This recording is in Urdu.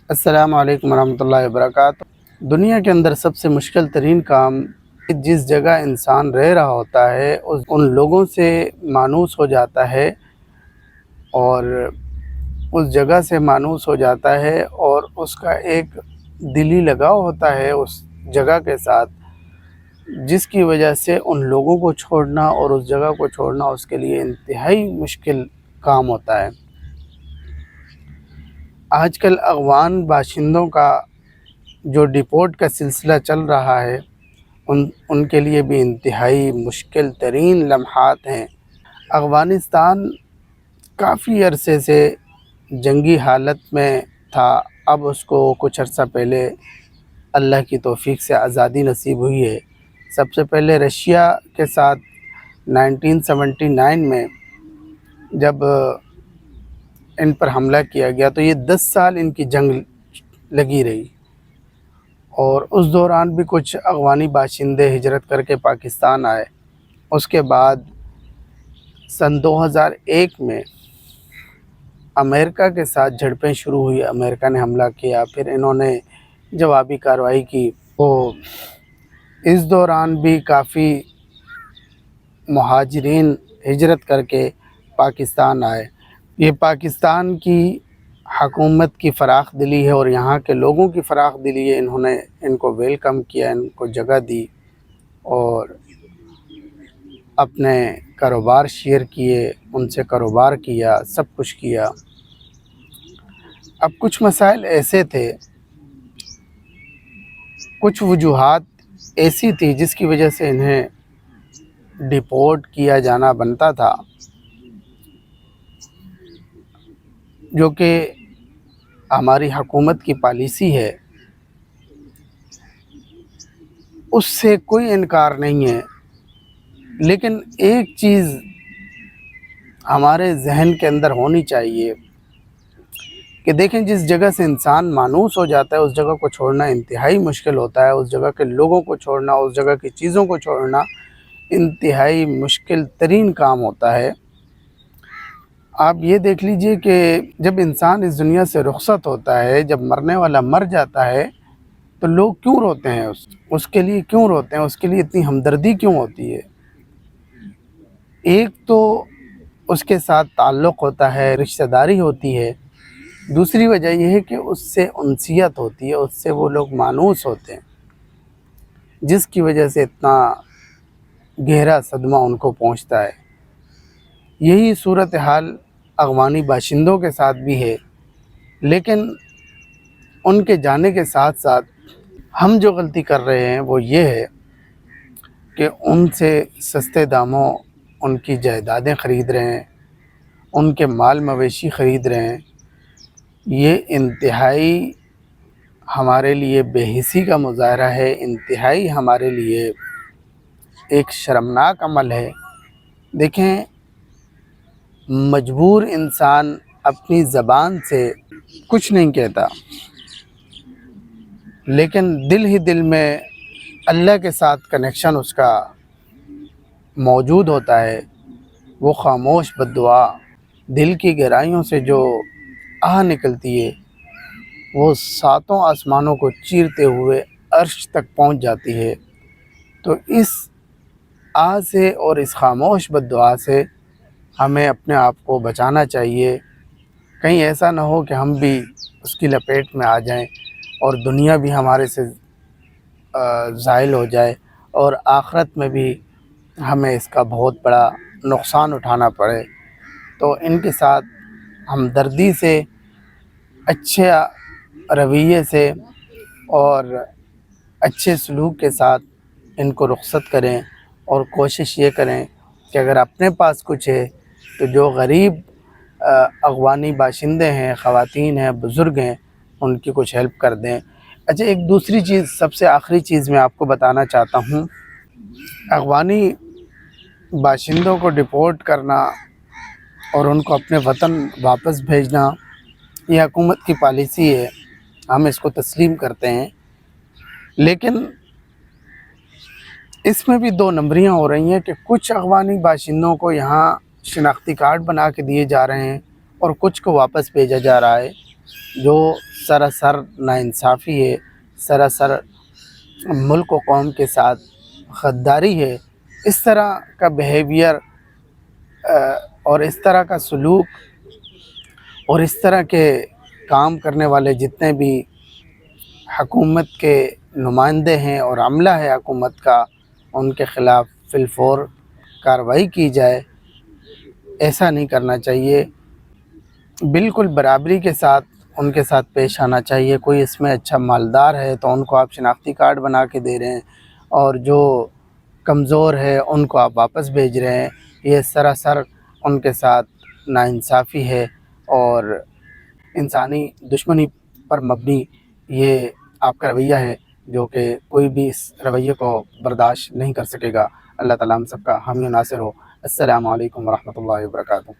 السلام علیکم ورحمۃ اللہ وبرکاتہ۔ دنیا کے اندر سب سے مشکل ترین کام جس جگہ انسان رہ رہا ہوتا ہے ان لوگوں سے مانوس ہو جاتا ہے اور اس جگہ سے مانوس ہو جاتا ہے اور اس کا ایک دلی لگاؤ ہوتا ہے اس جگہ کے ساتھ، جس کی وجہ سے ان لوگوں کو چھوڑنا اور اس جگہ کو چھوڑنا اس کے لیے انتہائی مشکل کام ہوتا ہے۔ آج کل افغان باشندوں کا جو ڈپورٹ کا سلسلہ چل رہا ہے ان کے لیے بھی انتہائی مشکل ترین لمحات ہیں۔ افغانستان کافی عرصے سے جنگی حالت میں تھا، اب اس کو کچھ عرصہ پہلے اللہ کی توفیق سے آزادی نصیب ہوئی ہے۔ سب سے پہلے رشیا کے ساتھ 1979 میں جب ان پر حملہ کیا گیا تو یہ 10 سال ان کی جنگ لگی رہی، اور اس دوران بھی کچھ افغانی باشندے ہجرت کر کے پاکستان آئے۔ اس کے بعد سن 2001 میں امریکہ کے ساتھ جھڑپیں شروع ہوئی، امریکہ نے حملہ کیا، پھر انہوں نے جوابی کارروائی کی۔ تو اس دوران بھی کافی مہاجرین ہجرت کر کے پاکستان آئے۔ یہ پاکستان کی حکومت کی فراخ دلی ہے اور یہاں کے لوگوں کی فراخ دلی ہے، انہوں نے ان کو ویلکم کیا، ان کو جگہ دی اور اپنے کاروبار شیئر کیے، ان سے کاروبار کیا، سب کچھ کیا۔ اب کچھ مسائل ایسے تھے، کچھ وجوہات ایسی تھی جس کی وجہ سے انہیں ڈپورٹ کیا جانا بنتا تھا، جو کہ ہماری حکومت کی پالیسی ہے، اس سے کوئی انکار نہیں ہے۔ لیکن ایک چیز ہمارے ذہن کے اندر ہونی چاہیے کہ دیکھیں، جس جگہ سے انسان مانوس ہو جاتا ہے اس جگہ کو چھوڑنا انتہائی مشکل ہوتا ہے، اس جگہ کے لوگوں کو چھوڑنا، اس جگہ کی چیزوں کو چھوڑنا انتہائی مشکل ترین کام ہوتا ہے۔ آپ یہ دیکھ لیجئے کہ جب انسان اس دنیا سے رخصت ہوتا ہے، جب مرنے والا مر جاتا ہے تو لوگ کیوں روتے ہیں، اس کے لیے کیوں روتے ہیں، اس کے لیے اتنی ہمدردی کیوں ہوتی ہے؟ ایک تو اس کے ساتھ تعلق ہوتا ہے، رشتہ داری ہوتی ہے، دوسری وجہ یہ ہے کہ اس سے انسیت ہوتی ہے، اس سے وہ لوگ مانوس ہوتے ہیں، جس کی وجہ سے اتنا گہرا صدمہ ان کو پہنچتا ہے۔ یہی صورتحال افغانی باشندوں کے ساتھ بھی ہے، لیکن ان کے جانے کے ساتھ ساتھ ہم جو غلطی کر رہے ہیں وہ یہ ہے کہ ان سے سستے داموں ان کی جائیدادیں خرید رہے ہیں، ان کے مال مویشی خرید رہے ہیں۔ یہ انتہائی ہمارے لیے بے حسی کا مظاہرہ ہے، انتہائی ہمارے لیے ایک شرمناک عمل ہے۔ دیکھیں، مجبور انسان اپنی زبان سے کچھ نہیں کہتا، لیکن دل ہی دل میں اللہ کے ساتھ کنیکشن اس کا موجود ہوتا ہے۔ وہ خاموش بددعا دل کی گہرائیوں سے جو آہ نکلتی ہے، وہ ساتوں آسمانوں کو چیرتے ہوئے عرش تک پہنچ جاتی ہے۔ تو اس آہ سے اور اس خاموش بددعا سے ہمیں اپنے آپ کو بچانا چاہیے، کہیں ایسا نہ ہو کہ ہم بھی اس کی لپیٹ میں آ جائیں اور دنیا بھی ہمارے سے زائل ہو جائے اور آخرت میں بھی ہمیں اس کا بہت بڑا نقصان اٹھانا پڑے۔ تو ان کے ساتھ ہمدردی سے، اچھے رویے سے اور اچھے سلوک کے ساتھ ان کو رخصت کریں، اور کوشش یہ کریں کہ اگر اپنے پاس کچھ ہے تو جو غریب افغانی باشندے ہیں، خواتین ہیں، بزرگ ہیں، ان کی کچھ ہیلپ کر دیں۔ اچھا، ایک دوسری چیز، سب سے آخری چیز میں آپ کو بتانا چاہتا ہوں، افغانی باشندوں کو ڈپورٹ کرنا اور ان کو اپنے وطن واپس بھیجنا یہ حکومت کی پالیسی ہے، ہم اس کو تسلیم کرتے ہیں، لیکن اس میں بھی دو نمبریاں ہو رہی ہیں کہ کچھ افغانی باشندوں کو یہاں شناختی کارڈ بنا کے دیے جا رہے ہیں اور کچھ کو واپس بھیجا جا رہا ہے۔ جو سراسر ناانصافی ہے، سراسر ملک و قوم کے ساتھ غداری ہے، اس طرح کا بیہیویئر اور اس طرح کا سلوک اور اس طرح کے کام کرنے والے جتنے بھی حکومت کے نمائندے ہیں اور عملہ ہے حکومت کا، ان کے خلاف فی الفور کارروائی کی جائے۔ ایسا نہیں کرنا چاہیے، بالکل برابری کے ساتھ ان کے ساتھ پیش آنا چاہیے۔ کوئی اس میں اچھا مالدار ہے تو ان کو آپ شناختی کارڈ بنا کے دے رہے ہیں، اور جو کمزور ہے ان کو آپ واپس بھیج رہے ہیں۔ یہ سراسر ان کے ساتھ ناانصافی ہے اور انسانی دشمنی پر مبنی یہ آپ کا رویہ ہے، جو کہ کوئی بھی اس رویے کو برداشت نہیں کر سکے گا۔ اللہ تعالیٰ ہم سب کا حامی و ناصر ہو۔ السلام علیکم ورحمۃ اللہ وبرکاتہ۔